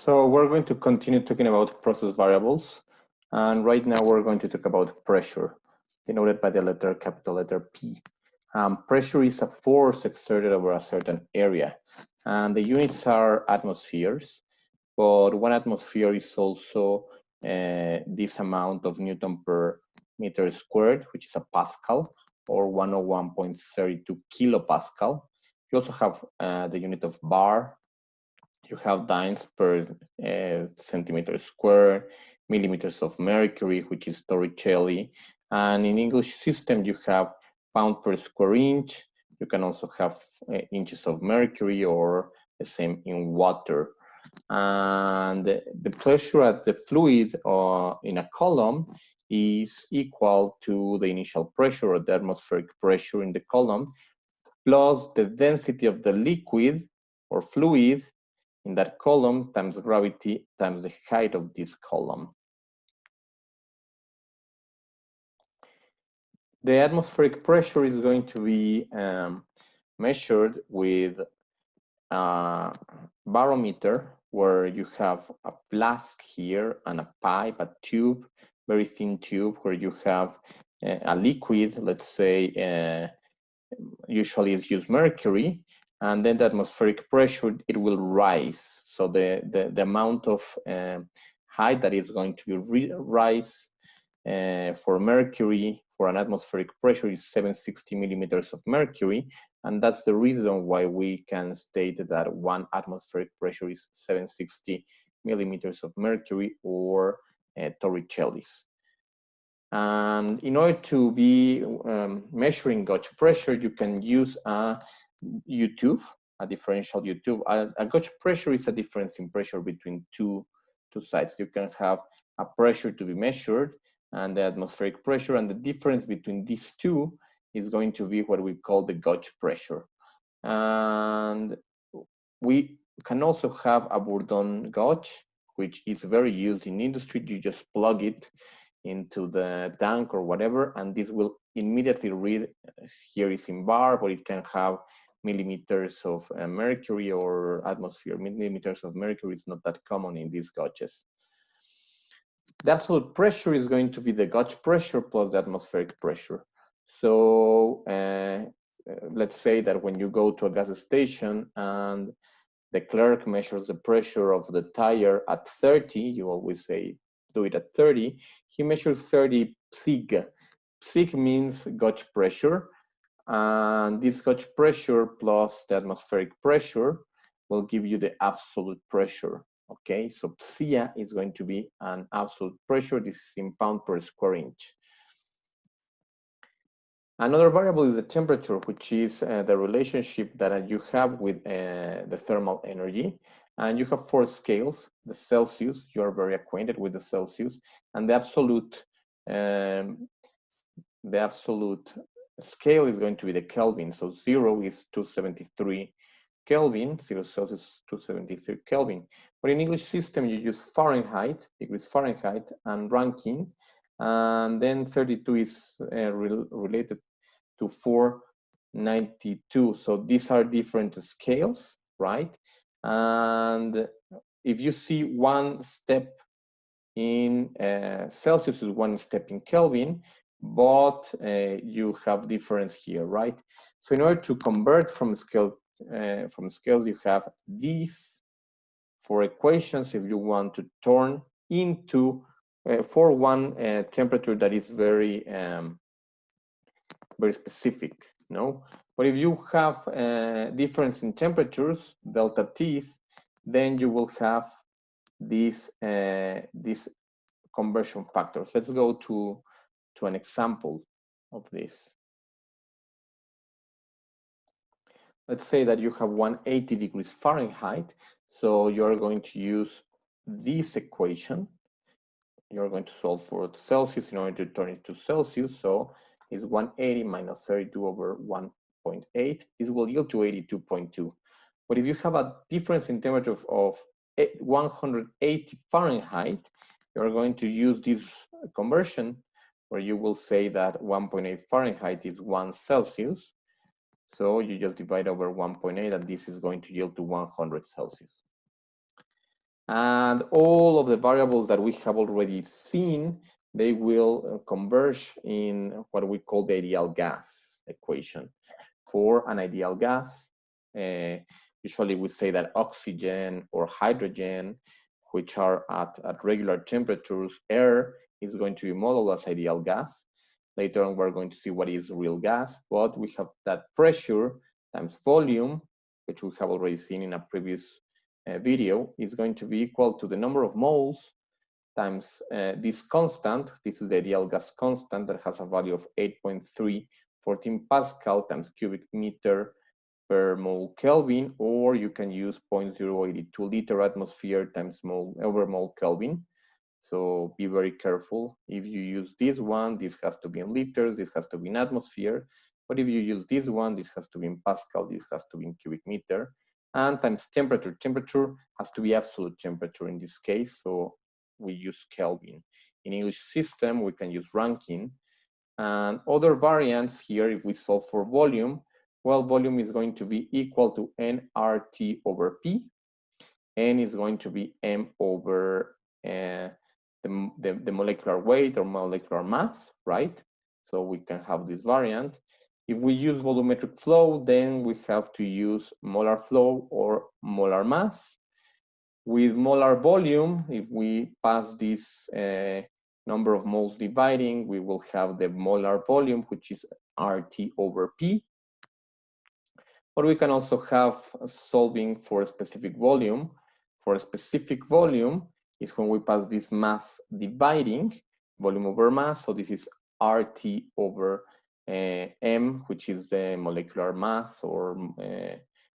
So we're going to continue talking about process variables. And right now we're going to talk about pressure, denoted by the capital letter P. Pressure is a force exerted over a certain area. And the units are atmospheres, but 1 atmosphere is also this amount of Newton per meter squared, which is a Pascal, or 101.32 kilopascal. You also have the unit of bar. You have dynes per centimeter square, millimeters of mercury, which is Torricelli. And in English system, you have pound per square inch. You can also have inches of mercury, or the same in water. And the pressure at the fluid in a column is equal to the initial pressure, or the atmospheric pressure in the column, plus the density of the liquid or fluid in that column times gravity times the height of this column. The atmospheric pressure is going to be measured with a barometer, where you have a flask here and a pipe, a tube, very thin tube, where you have a liquid, let's say, usually it's used mercury, and then the atmospheric pressure, it will rise. So the amount of height that is going to be rise for mercury for an atmospheric pressure is 760 millimeters of mercury. And that's the reason why we can state that 1 atmospheric pressure is 760 millimeters of mercury, or Torricelli's. And in order to be measuring gauge pressure, you can use a U-tube, a differential U-tube. A gauge pressure is a difference in pressure between two sides. You can have a pressure to be measured and the atmospheric pressure, and the difference between these two is going to be what we call the gauge pressure. And we can also have a Bourdon gauge, which is very used in industry. You just plug it into the tank or whatever, and this will immediately read, here is in bar, but it can have millimeters of mercury or atmosphere. Millimeters of mercury is not that common in these gauges. The absolute pressure is going to be the gauge pressure plus the atmospheric pressure. So let's say that when you go to a gas station and the clerk measures the pressure of the tire at 30, you always say, do it at 30. He measures 30 psig. Psig means gauge pressure. And this gauge pressure plus the atmospheric pressure will give you the absolute pressure. Okay, so psia is going to be an absolute pressure. This is in pound per square inch. Another variable is the temperature, which is the relationship that you have with the thermal energy. And you have 4 scales. The Celsius, you're very acquainted with the Celsius, and the absolute scale is going to be the Kelvin. So 0 is 273 Kelvin, 0 Celsius, 273 Kelvin. But in English system, you use Fahrenheit, degrees Fahrenheit, and Rankine. And then 32 is related to 492. So these are different scales, right? And if you see one step in Celsius is one step in Kelvin, but you have difference here, right? So in order to convert from scales, you have these 4 equations if you want to turn into for one temperature that is very very specific, no? But if you have difference in temperatures, delta T's, then you will have these conversion factors. Let's go to an example of this. Let's say that you have 180 degrees Fahrenheit. So you're going to use this equation. You're going to solve for Celsius in order to turn it to Celsius. So it's 180 minus 32 over 1.8. This will yield to 82.2. But if you have a difference in temperature of 180 Fahrenheit, you're going to use this conversion where you will say that 1.8 Fahrenheit is 1 Celsius. So you just divide over 1.8, and this is going to yield to 100 Celsius. And all of the variables that we have already seen, they will converge in what we call the ideal gas equation. For an ideal gas, usually we say that oxygen or hydrogen, which are at regular temperatures, air is going to be modeled as ideal gas. Later on, we're going to see what is real gas, but we have that pressure times volume, which we have already seen in a previous video, is going to be equal to the number of moles times this constant. This is the ideal gas constant that has a value of 8.314 Pascal times cubic meter per mole Kelvin, or you can use 0.082 liter atmosphere times mole over mole Kelvin. So be very careful. If you use this one, this has to be in liters, this has to be in atmosphere. But if you use this one, this has to be in Pascal, this has to be in cubic meter. And times temperature. Temperature has to be absolute temperature in this case, so we use Kelvin. In English system, we can use Rankine. And other variants here, if we solve for volume, well, volume is going to be equal to nRT over P. N is going to be M over the molecular weight or molecular mass, right? So we can have this variant. If we use volumetric flow, then we have to use molar flow or molar mass. With molar volume, if we pass this number of moles dividing, we will have the molar volume, which is RT over P. Or we can also have solving for a specific volume. For a specific volume is when we pass this mass dividing, volume over mass. So this is RT over M, which is the molecular mass or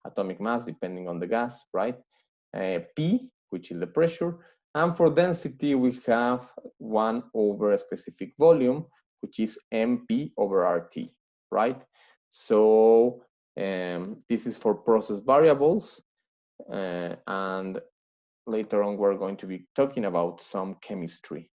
atomic mass, depending on the gas, right? P, which is the pressure. And for density, we have 1 over a specific volume, which is MP over RT, right? So this is for process variables. And later on, we're going to be talking about some chemistry.